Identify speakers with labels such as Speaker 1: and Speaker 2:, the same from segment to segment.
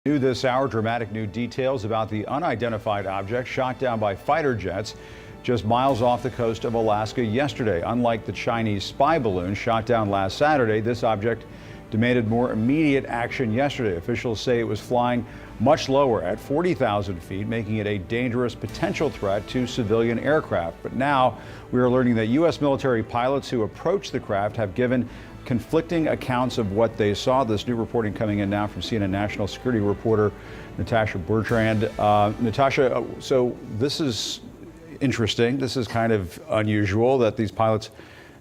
Speaker 1: New this hour, dramatic new details about the unidentified object shot down by fighter jets just miles off the coast of Alaska yesterday. Unlike the Chinese spy balloon shot down last Saturday, this object demanded more immediate action yesterday. Officials say it was flying much lower at 40,000 feet, making it a dangerous potential threat to civilian aircraft. But now we are learning that U.S. military pilots who approached the craft have given conflicting accounts of what they saw. This new reporting coming in now from CNN national security reporter Natasha Bertrand. Natasha, so this is interesting. This is kind of unusual that these pilots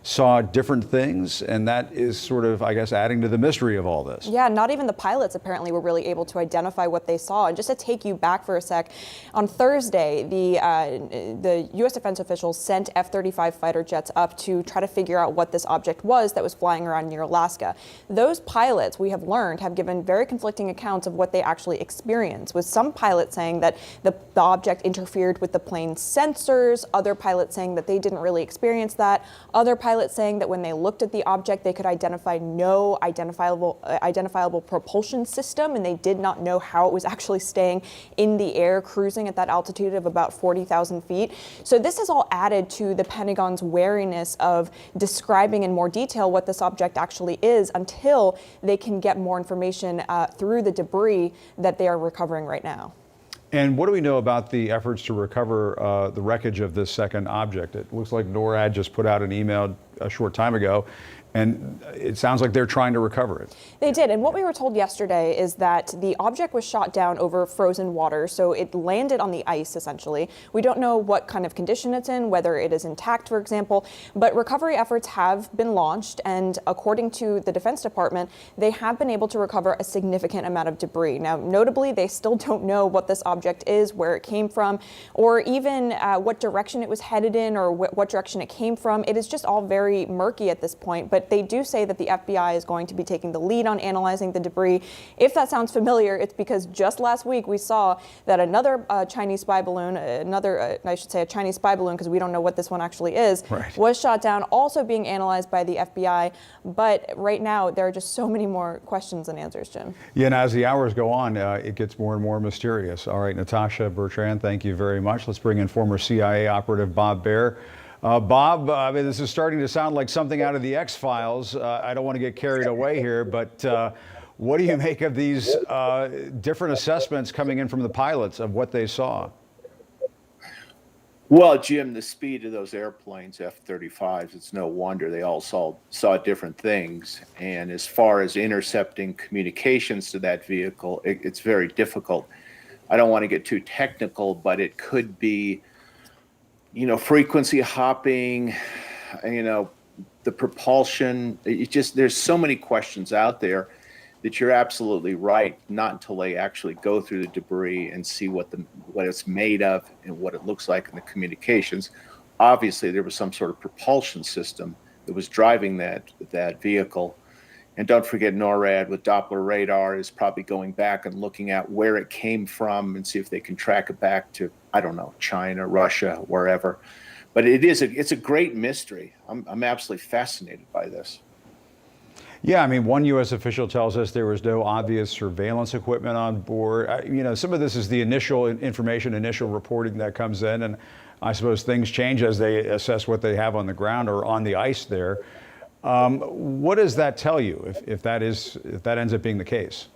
Speaker 1: saw different things, and that is sort of, I guess, adding to the mystery of all this.
Speaker 2: Yeah, not even the pilots apparently were really able to identify what they saw. And just to take you back for a sec, on Thursday, the U.S. defense officials sent F-35 fighter jets up to try to figure out what this object was that was flying around near Alaska. Those pilots, we have learned, have given very conflicting accounts of what they actually experienced, with some pilots saying that the object interfered with the plane's sensors, other pilots saying that they didn't really experience that, other pilots saying that when they looked at the object, they could identify no identifiable propulsion system, and they did not know how it was actually staying in the air, cruising at that altitude of about 40,000 feet. So this has all added to the Pentagon's wariness of describing in more detail what this object actually is until they can get more information through the debris that they are recovering right now.
Speaker 1: And what do we know about the efforts to recover the wreckage of this second object? It looks like NORAD just put out an email a short time ago, and it sounds like they're trying to recover it.
Speaker 2: They did, and what we were told yesterday is that the object was shot down over frozen water, so it landed on the ice, essentially. We don't know what kind of condition it's in, whether it is intact, for example, but recovery efforts have been launched, and according to the Defense Department, they have been able to recover a significant amount of debris. Now, notably, they still don't know what this object is, where it came from, or even what direction it was headed in, or what direction it came from. It is just all very murky at this point, but they do say that the FBI is going to be taking the lead on analyzing the debris. If that sounds familiar, it's because just last week we saw that another Chinese spy balloon, I should say a Chinese spy balloon because we don't know what this one actually is,
Speaker 1: right,
Speaker 2: was shot down, also being analyzed by the FBI. But right now there are just so many more questions than answers, Jim.
Speaker 1: Yeah, and as the hours go on, it gets more and more mysterious. All right, Natasha Bertrand, thank you very much. Let's bring in former CIA operative Bob Baer. Bob, I mean, this is starting to sound like something out of the X-Files. I don't want to get carried away here, but what do you make of these different assessments coming in from the pilots of what they saw?
Speaker 3: Well, Jim, the speed of those airplanes, F-35s, it's no wonder they all saw different things. And as far as intercepting communications to that vehicle, it's very difficult. I don't want to get too technical, but it could be, frequency hopping, the propulsion. There's so many questions out there that you're absolutely right. Not until they actually go through the debris and see what it's made of and what it looks like in the communications. Obviously, there was some sort of propulsion system that was driving that vehicle. And don't forget, NORAD with Doppler radar is probably going back and looking at where it came from and see if they can track it back to, I don't know, China, Russia, wherever. But it's a great mystery. I'm absolutely fascinated by this.
Speaker 1: Yeah, I mean, one U.S. official tells us there was no obvious surveillance equipment on board. Some of this is the initial information, initial reporting that comes in, and I suppose things change as they assess what they have on the ground or on the ice there. What does that tell you if that ends up being the case?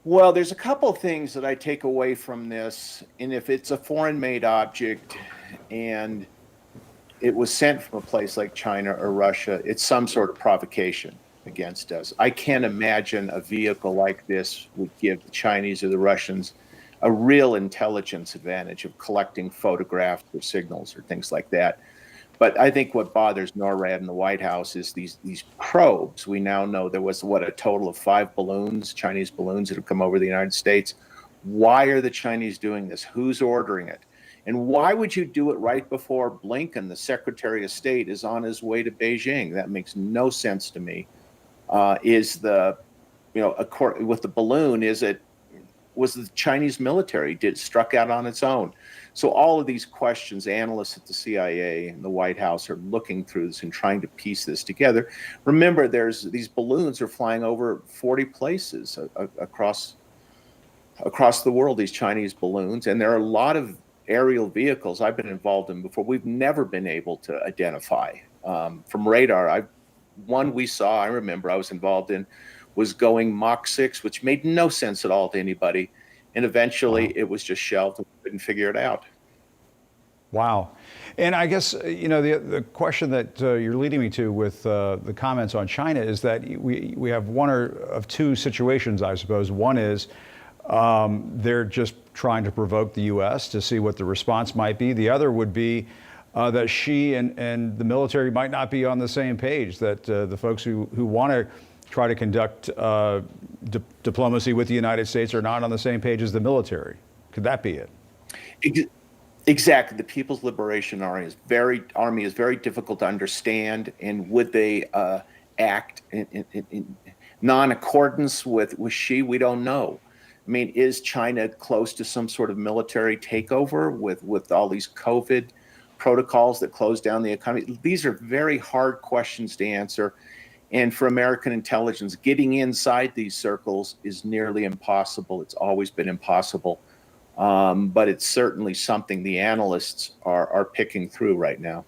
Speaker 3: Well, there's a couple of things that I take away from this. And if it's a foreign-made object and it was sent from a place like China or Russia, it's some sort of provocation against us. I can't imagine a vehicle like this would give the Chinese or the Russians a real intelligence advantage of collecting photographs or signals or things like that. But I think what bothers NORAD and the White House is these probes. We now know there was, a total of 5 balloons, Chinese balloons that have come over the United States. Why are the Chinese doing this? Who's ordering it? And why would you do it right before Blinken, the Secretary of State, is on his way to Beijing? That makes no sense to me. With the balloon, was the Chinese military struck out on its own? So all of these questions, analysts at the CIA and the White House are looking through this and trying to piece this together. Remember, these balloons are flying over 40 places across the world, these Chinese balloons, and there are a lot of aerial vehicles I've been involved in before we've never been able to identify from radar. One we saw, I remember I was involved in, was going Mach 6, which made no sense at all to anybody. And eventually
Speaker 1: Wow.
Speaker 3: it was just shelved and we couldn't figure it out.
Speaker 1: Wow. And I guess, the question that you're leading me to with the comments on China is that we have one of two situations, I suppose. One is they're just trying to provoke the U.S. to see what the response might be. The other would be that Xi and the military might not be on the same page, that the folks who want to try to conduct diplomacy with the United States are not on the same page as the military. Could that be it?
Speaker 3: Exactly. The People's Liberation Army is very difficult to understand, and would they act in non-accordance with Xi? We don't know. I mean, is China close to some sort of military takeover with all these COVID protocols that close down the economy? These are very hard questions to answer. And for American intelligence, getting inside these circles is nearly impossible. It's always been impossible. But it's certainly something the analysts are picking through right now.